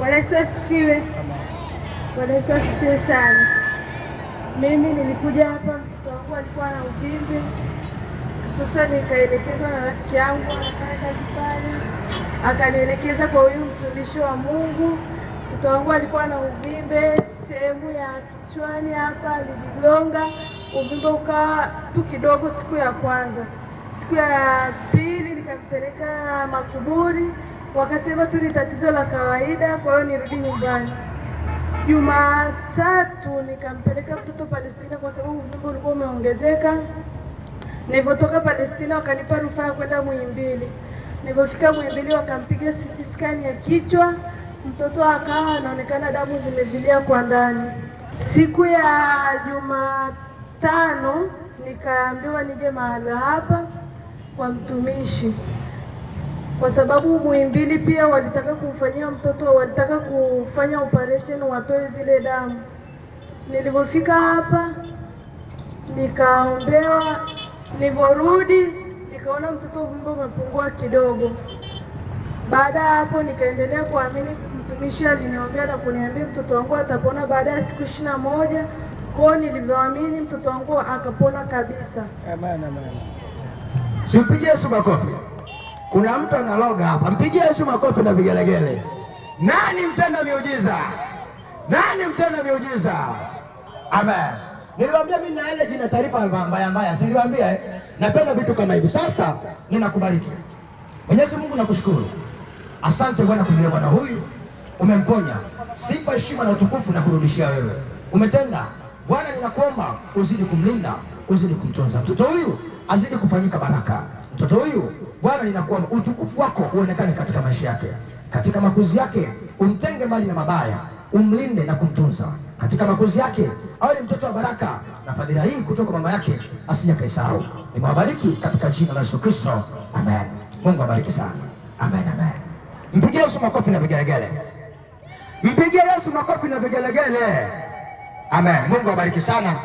Bwana Yesu asifiwe. Bwana Yesu asifiwe sana. Mimi nilikuja hapa, mtoto wangu alikuwa na uvimbe. Sasa nikaelekezwa na rafiki yangu anafanya kazi pale, akanielekeza kwa huyu mtumishi wa Mungu. Mtoto wangu alikuwa na uvimbe sehemu ya kichwani hapa, alijigonga, uvimbe ukawa tu kidogo siku ya kwanza. Siku ya pili nikampeleka Makuburi, wakasema tu ni tatizo la kawaida, kwa hiyo nirudi nyumbani. Jumatatu nikampeleka mtoto Palestina kwa sababu uvimbe ulikuwa umeongezeka. Nilipotoka Palestina wakanipa rufaa kwenda Muhimbili. Nilipofika Muhimbili wakampiga CT scan ya kichwa, mtoto akawa anaonekana damu zimevilia kwa ndani. Siku ya Jumatano nikaambiwa nije mahala hapa kwa mtumishi, kwa sababu Muhimbili pia walitaka kumfanyia mtoto, walitaka kufanya operation watoe zile damu. Nilipofika hapa nikaombewa, niliporudi nikaona mtoto uvimbe umepungua kidogo. Baada ya hapo nikaendelea kuamini. Mtumishi aliniombea na kuniambia mtoto wangu atapona baada ya siku 21. Kwa hiyo nilivyoamini mtoto wangu akapona kabisa. Amen, amen. Simpigie Yesu makofi. Kuna mtu analoga hapa, mpigie Yesu makofi na vigelegele. Nani mtenda miujiza? Nani mtenda miujiza? Amen. Niliwaambia mimi na ile jina taarifa mbaya, si niliwaambia napenda vitu kama hivi. Sasa ninakubariki. Mwenyezi Mungu nakushukuru. Asante Bwana kwa Bwana huyu umemponya. Sifa, heshima na utukufu na kurudishia wewe. Umetenda. Bwana ninakuomba uzidi kumlinda, uzidi kumtunza. Mtoto huyu azidi kufanyika baraka. Mtoto huyu Bwana ninakuomba utukufu wako uonekane katika maisha yake. Katika makuzi yake umtenge mbali na mabaya, umlinde na kumtunza. Katika makuzi yake awe ni mtoto wa baraka, na fadhila hii kutoka mama yake asije kaisahau. Nimewabariki katika jina la Yesu Kristo. Amen. Mungu abariki sana. Amen, amen. Mpigie Yesu makofi na vigelegele. Mpigie Yesu makofi na vigelegele. Amen. Mungu abariki sana.